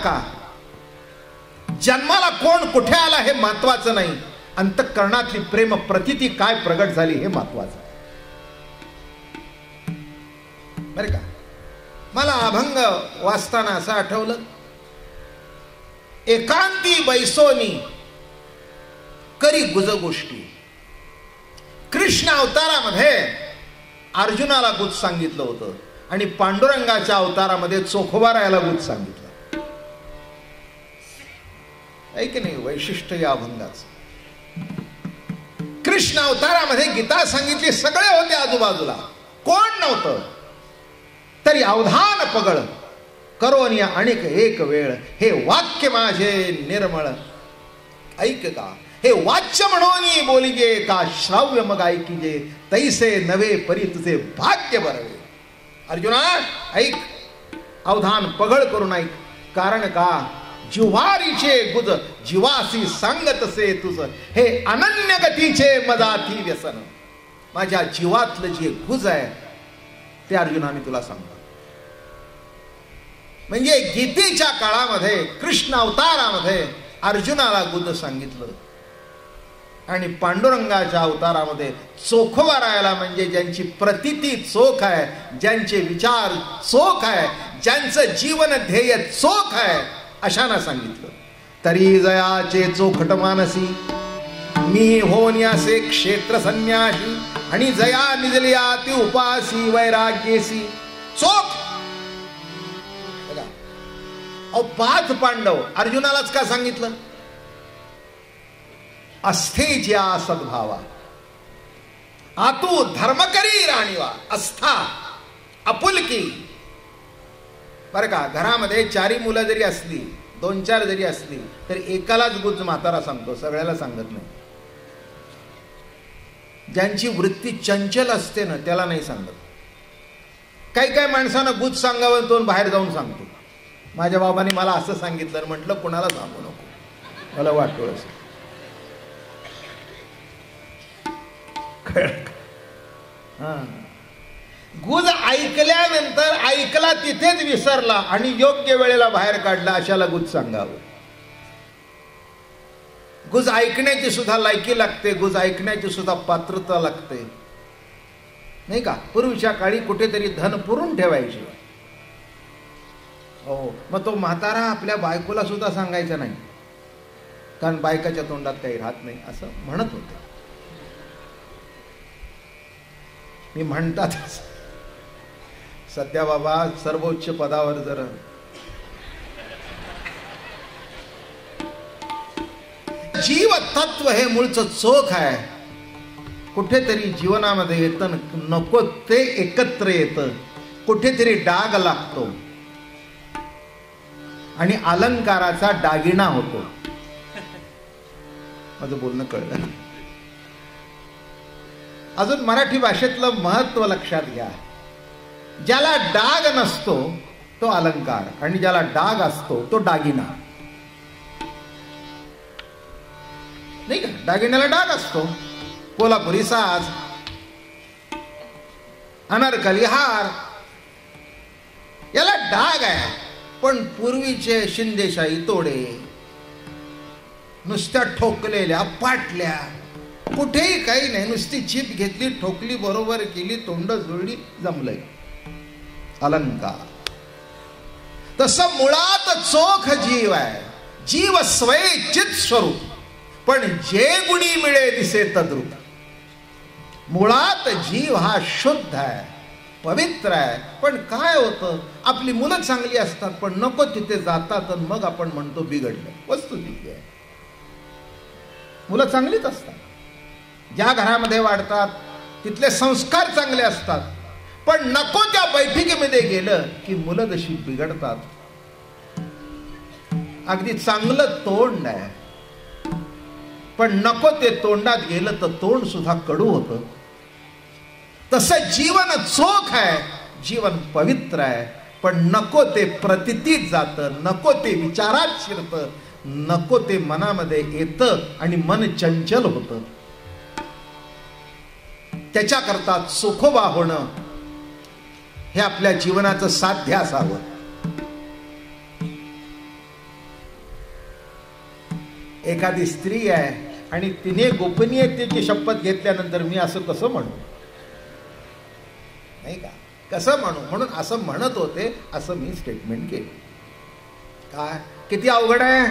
नका. जन्माला कोण कुठे आला हे महत्वाचं नाही, अंतःकरणातली प्रेम प्रतिती काय प्रगट झाली हे महत्वाचं. बरं का, मला अभंग वाचताना असं आठवलं, एकांती बैसोनी करी गुज गोष्टी. कृष्ण अवतारामध्ये अर्जुनाला गुज सांगितलं होतं आणि पांडुरंगाच्या अवतारामध्ये चोखोबारायाला गुज सांगितलं. आहे की नाही वैशिष्ट्य या अभंगाचं. कृष्ण अवतारामध्ये गीता सांगितली, सगळे होते आजूबाजूला, कोण नव्हतं तरी अवधान पगळ करोनी अनेक एक वेळ, हे वाक्य माझे निर्मळ ऐक का, हे वाच्य म्हणून बोलिगे का, श्राव्य मग ऐकिजे तैसे नवे परी तुझे भाग्य बरवे. अर्जुना ऐक, अवधान पगळ करून ऐक. कारण का, जिव्हारीचे गुज जीवासी सांगतसे तुझ, हे अनन्य गतीचे मदाती व्यसन. माझ्या जीवातलं जे गुज आहे ते अर्जुना मी तुला सांगतो. म्हणजे गीतेच्या काळामध्ये कृष्ण अवतारामध्ये अर्जुनाला गुज सांगितलं आणि पांडुरंगाच्या अवतारामध्ये चोखोबारायाला, म्हणजे ज्यांची प्रतिती चोख आहे, ज्यांचे विचार चोख आहे, ज्यांचं जीवन ध्येय चोख आहे, अशांना सांगितलं. तरी जयाचे चोखट मानसी मी होण्यासे क्षेत्र संन्यासी, आणि जया निजलिया ती उपासी वैराग्येसी. चोख. अहो 5 पांडव अर्जुनालाच का सांगितलं? अस्थेच्या सद्भावा आतू धर्म करी राणीवा. आस्था, आपुलकी. बरं का, घरामध्ये 4 मुलं जरी असली, 2-4 जरी असली, तर एकालाच गुज म्हातारा सांगतो, सगळ्याला सांगत नाही. ज्यांची वृत्ती चंचल असते ना त्याला नाही सांगत. काही माणसांना गुज सांगावं तो बाहेर जाऊन सांगतो. माझ्या बाबांनी मला असं सांगितलं, म्हटलं कुणाला सांगू नको, मला वाटतं असं. गुज ऐकल्यानंतर ऐकला तिथेच विसरला आणि योग्य वेळेला बाहेर काढला, अशाला गुज सांगावं. गुज ऐकण्याची सुद्धा लायकी लागते, गुज ऐकण्याची सुद्धा पात्रता लागते, नाही का. पूर्वीच्या काळी कुठेतरी धन पुरून ठेवायचे. हो, मग तो म्हातारा आपल्या बायकोला सुद्धा सांगायचा नाही, कारण बायकाच्या तोंडात काही राहत नाही असं म्हणत होते. मी म्हणतात सध्या बाबा सर्वोच्च पदावर जर जीव तत्व हे मूळचं चोख आहे, कुठेतरी जीवनामध्ये येतं, नको ते एकत्र येतं, कुठेतरी डाग लागतो आणि अलंकाराचा दागिना होतो. माझं बोलणं कळलं? अजून मराठी भाषेतलं महत्व लक्षात घ्या. ज्याला डाग नसतो तो अलंकार आणि ज्याला डाग असतो तो दागिना, नाही का. दागिन्याला डाग असतो, कोल्हापुरी साज, अनारकली हार, याला डाग आहे. पण पूर्वीचे शिंदेशाही तोडे, नुसत्या ठोकलेल्या पाटल्या, कुठेही काही नाही, नुसती चिप घेतली, ठोकली, बरोबर केली, तोंड जुळली, जमलंय. अलंकार. तसं मुळात चोख जीव आहे, जीव स्वयचित स्वरूप, पण जे गुणी मिळे दिसे तद्रूप. मुळात जीव हा शुद्ध आहे, पवित्र आहे. पण काय होतं, आपली मुलं चांगली असतात पण नको तिथे जातात आणि मग आपण म्हणतो बिघडलं. वस्तुस्थिती आहे, मुलं चांगलीच असतात, ज्या घरामध्ये वाढतात तिथले संस्कार चांगले असतात, पण नको त्या बैठकीमध्ये गेलं की मुलं जशी बिघडतात. अगदी चांगलं तोंड आहे पण नको ते तोंडात गेलं तर तोंड सुद्धा कडू होतं. तसं जीवन चोख आहे, जीवन पवित्र आहे, पण नको ते प्रतितीत जातं, नको ते विचारात शिरतं, नको ते मनामध्ये येतं आणि मन चंचल होतं. त्याच्याकरता चोखोबा होणं हे आपल्या जीवनाचं साध्य असावं. एखादी स्त्री आहे आणि तिने गोपनीयतेची शपथ घेतल्यानंतर मी असं कसं म्हणू, नाही का, कसं म्हणू, म्हणून असं म्हणत होते असं मी स्टेटमेंट केलं. काय किती अवघड आहे.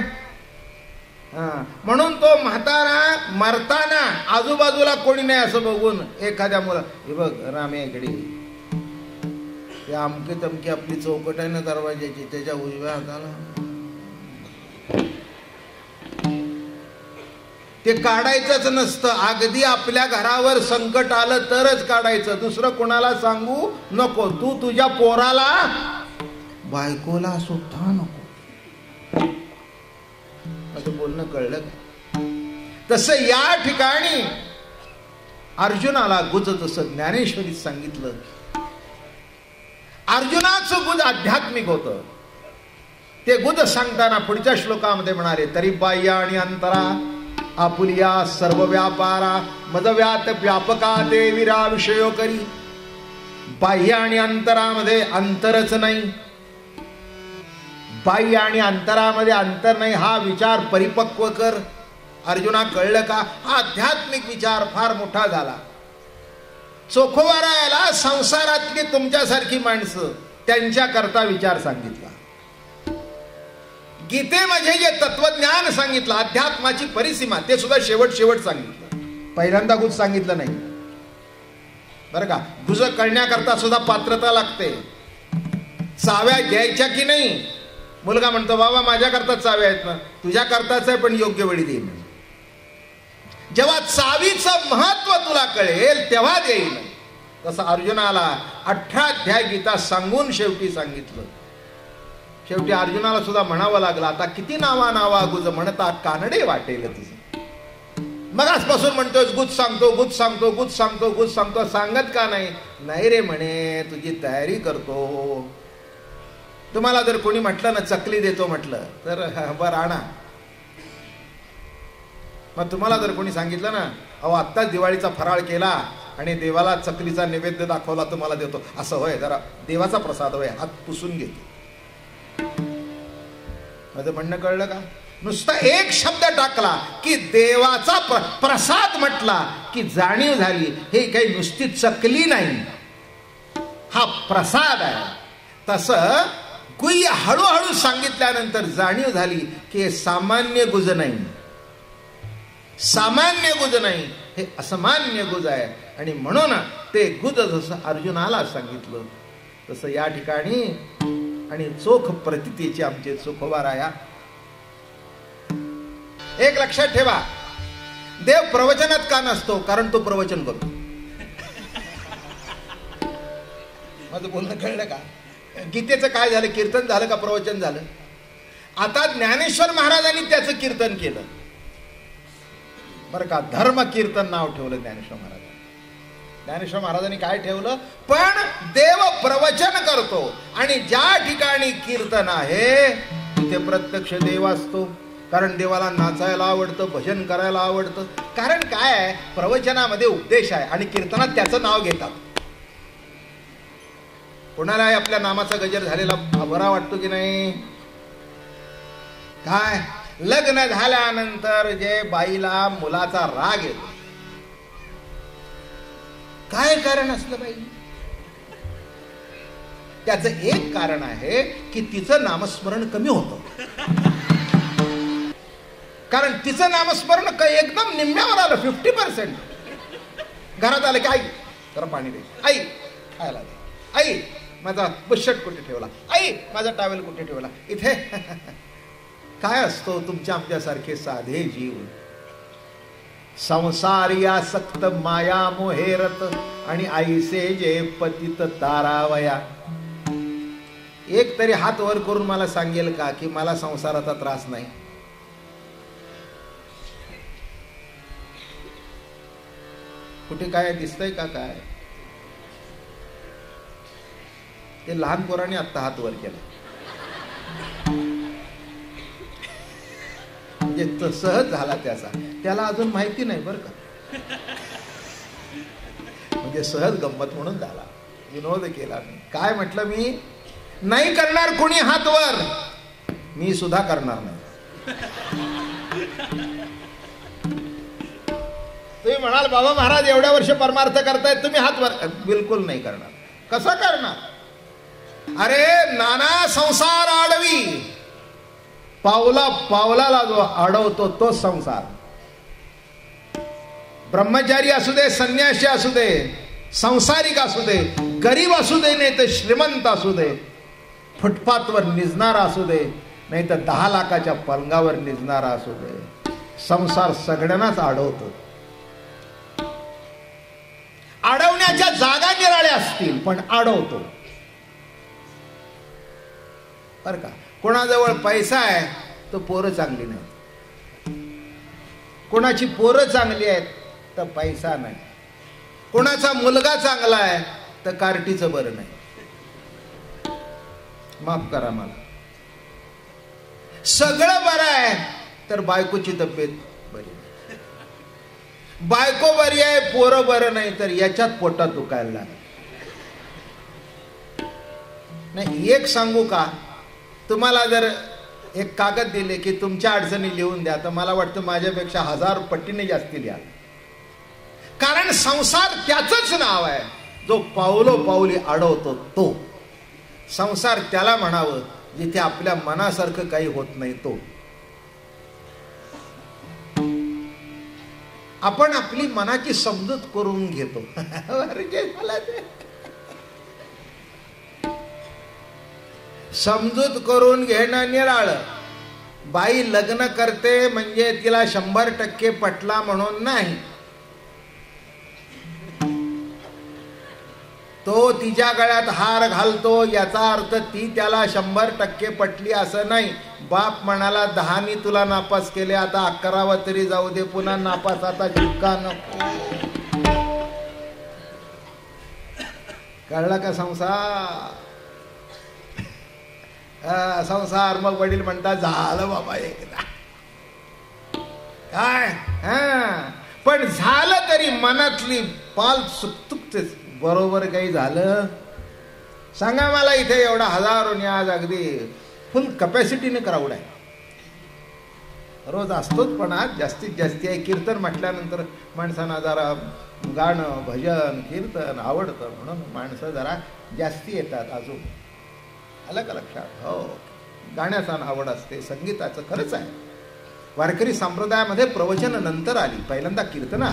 म्हणून तो म्हातारा मरताना आजूबाजूला कोणी नाही असं बघून एखाद्या मुला, हे बघ राम्या इकडे, ते अमके तमके आपली चौकट आहे ना दरवाजाची, त्याच्या उजव्या हाताला ते काढायचंच नसतं. अगदी आपल्या घरावर संकट आलं तरच काढायचं, दुसरं कोणाला सांगू नको. तू तुझ्या पोराला, बायकोला सुद्धा नको. असं बोलणं कळलं का? तसं या ठिकाणी अर्जुनाला गुज जसं ज्ञानेश्वरीत सांगितलं, अर्जुनाचं गुज आध्यात्मिक होतं. ते गुज सांगताना पुढच्या श्लोकामध्ये म्हणाले, तरी बाह्य आणि अंतरा आपुलिया सर्व व्यापारा मदव्यात व्यापका ते विरा विषयो करी. बाह्य आणि अंतरामध्ये अंतरच नाही, बाह्य आणि अंतरामध्ये अंतर नाही, हा विचार परिपक्व कर. अर्जुना कळलं का? हा आध्यात्मिक विचार फार मोठा झाला. चोखोबारायला संसारातली तुमच्यासारखी माणसं त्यांच्या करता विचार सांगितला. गीतेमध्ये जे तत्वज्ञान सांगितलं, अध्यात्माची परिसीमा, ते सुद्धा शेवट सांगितलं. पहिल्यांदा गुज सांगितलं नाही बरं का. गुज कळण्याकरता सुद्धा पात्रता लागते. चाव्या घ्यायच्या की नाही. मुलगा म्हणतो, बाबा माझ्याकरता चाव्या आहेत ना. तुझ्या करताच आहे, पण योग्य वेळी देईन. जेव्हा चावीचं महत्व तुला कळेल तेव्हा देईल. तसं अर्जुनाला 18 अध्याय गीता सांगून शेवटी सांगितलं. शेवटी अर्जुनाला सुद्धा म्हणावं लागलं, आता किती नावा गुज म्हणता कानडे वाटेल तुझं. मग आजपासून म्हणतोय गुज सांगतो, गुज सांगतो, गुज सांगतो, गुज सांगतो. सांगत का नाही? नाही रे म्हणे, तुझी तयारी करतो. तुम्हाला जर कोणी म्हटलं ना चकली देतो म्हटलं तर बरं आणा. मग तुम्हाला जर कोणी सांगितलं ना, अहो आत्ताच दिवाळीचा फराळ केला आणि देवाला चकलीचा नैवेद्य दाखवला तुम्हाला देतो, असं होय, जरा देवाचा प्रसाद होय, हात पुसून घेतो. माझं म्हणणं कळलं का? नुसता एक शब्द टाकला की देवाचा प्रसाद म्हटला की जाणीव झाली, हे काही नुसती चकली नाही, हा प्रसाद आहे. तसं गुह्य हळूहळू सांगितल्यानंतर जाणीव झाली की हे सामान्य गुज नाही, सामान्य गुज नाही, हे असामान्य गुज आहे. आणि म्हणून ते गुज जसं अर्जुनाला सांगितलं तसं या ठिकाणी. आणि चोख प्रतितीचे आमचे चोखोबाराया. एक लक्षात ठेवा, देव प्रवचनात का नसतो? कारण तो प्रवचन करतो. माझं बोलणं कळलं का? गीतेचं काय झालं? कीर्तन झालं का प्रवचन झालं? आता ज्ञानेश्वर महाराजांनी त्याचं कीर्तन केलं बरं का. धर्म कीर्तन नाव ठेवलं ज्ञानेश्वर महाराजांनी. ज्ञानेश्वर महाराजांनी काय ठेवलं? पण देव प्रवचन करतो आणि ज्या ठिकाणी कीर्तन आहे तिथे प्रत्यक्ष देव असतो. कारण देवाला नाचायला आवडतं, भजन करायला आवडतं. कारण काय आहे, प्रवचनामध्ये उपदेश आहे आणि कीर्तनात त्याचं नाव घेतात. कोणाला आपल्या नामाचा गजर झालेला बरा वाटतो की नाही? काय लग्न झाल्यानंतर जे बाईला मुलाचा राग येतो, काय कारण असलं बाई? त्याचं एक कारण आहे की तिचं नामस्मरण कमी होतं. कारण तिचं नामस्मरण एकदम निम्म्यावर आलं, 50%. घरात आलं की आई जरा पाणी दे, आई खायला दे, आई माझा बुशर्ट कुठे ठेवला, आई माझा टॉवेल कुठे ठेवला. इथे काय असतो? तुमच्या आमच्यासारखे साधे जीव संसारी आसक्त माया मोहेरत आणि आईसे जे पतित तारावया. एक तरी हात वर करून मला सांगेल का की मला संसाराचा त्रास नाही? कुठे काय दिसतंय का? काय ते लहान पोराने आत्ता हात वर केला, म्हणजे तो सहज झाला त्याला अजून माहिती नाही बरं का. म्हणजे सहज गंमत म्हणून झाला, विनोद केला. मी काय म्हटलं? मी नाही करणार कोणी हात वर, मी सुद्धा करणार नाही. तुम्ही म्हणाल बाबा महाराज एवढ्या वर्ष परमार्थ करतायत, तुम्ही हात वर. बिलकुल नाही करणार. कसं करणार? अरे नाना संसार आडवी, पावला पावलाला जो अडवतो तो संसार. ब्रह्मचारी असू दे, संन्यासी असू दे, संसारिक असू दे, गरीब असू दे नाही तर श्रीमंत असू दे, फुटपाथवर निजणारा असू दे नाही तर 10 लाखाच्या पलंगावर निजणारा असू दे, संसार सगळ्यांनाच अडवतो. अडवण्याच्या जागा निराळ्या असतील पण अडवतो बर का. कोणाजवळ पैसा आहे तर पोरं चांगली नाही, कोणाची पोरं चांगली आहेत तर पैसा नाही, कोणाचा मुलगा चांगला आहे तर कार्टीचं बरं नाही. माफ करा मला. सगळं बरं आहे तर बायकोची तब्येत बरी नाही, बायको बरी आहे पोरं बरं नाही तर याच्यात पोटात दुखायला लागलं. नाही एक सांगू का, तुम्हाला जर एक कागद दिले की तुमच्या अडचणी लिहून द्या तर मला वाटतं माझ्यापेक्षा 1000 पटीने जास्ती लिहा. कारण संसार त्याचंच नाव आहे जो पावलोपावली अडवतो. तो संसार त्याला म्हणावं जिथे आपल्या मनासारखं काही होत नाही. तो आपण आपली मनाची समजूत करून घेतो. समजूत करून घेणं निराळं. बाई लग्न करते म्हणजे तिला 100% पटला म्हणून नाही. तो तिच्या गळ्यात हार घालतो याचा अर्थ ती त्याला 100% पटली असं नाही. बाप म्हणाला 10नी तुला नापास केले, आता 11वा तरी जाऊ दे, पुन्हा नापास आता चिपका नको. कळला का संसार? संसार. मग वडील म्हणतात झालं बाबा एकदा काय. पण झालं तरी मनातली पाल सुकतुकतेच. बरोबर काही झालं सांगा मला. इथे एवढा हजारोनी आज अगदी फुल कपॅसिटीने क्राऊड आहे. रोज असतोच पण आज जास्तीत जास्ती आहे. कीर्तन म्हटल्यानंतर माणसांना जरा गाणं भजन कीर्तन आवडतं म्हणून माणसं जरा जास्ती येतात. अजून आलं का लक्षात? हो, गाण्याचा आवड असते, संगीताचं. खरंच आहे वारकरी संप्रदायामध्ये प्रवचन नंतर आली, पहिल्यांदा कीर्तना.